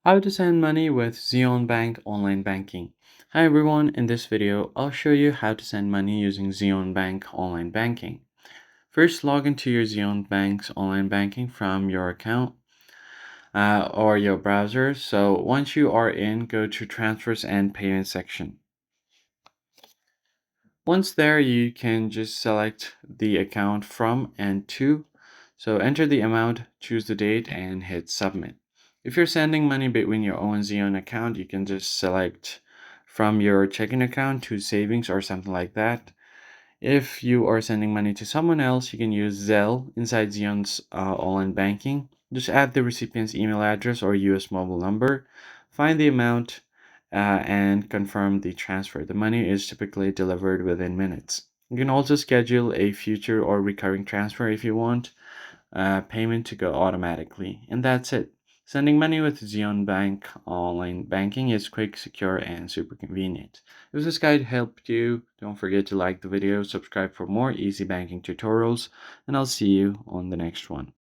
How to send money with Xeon Bank online banking. Hi everyone, in this video I'll show you how to send money using Xeon Bank online banking. First, log into your Xeon Bank's online banking from your account or your browser. So once you are in, go to transfers and payment section. Once there, you can just select the account from and to. So enter the amount, choose the date, and hit submit. If you're sending money between your own Xeon account, you can just select from your checking account to savings or something like that. If you are sending money to someone else, you can use Zelle inside Xeon's online banking. Just add the recipient's email address or US mobile number, find the amount, and confirm the transfer. The money is typically delivered within minutes. You can also schedule a future or recurring transfer if you want payment to go automatically. And that's it. Sending money with Xeon Bank online banking is quick, secure, and super convenient. If this guide helped you, don't forget to like the video, subscribe for more easy banking tutorials, and I'll see you on the next one.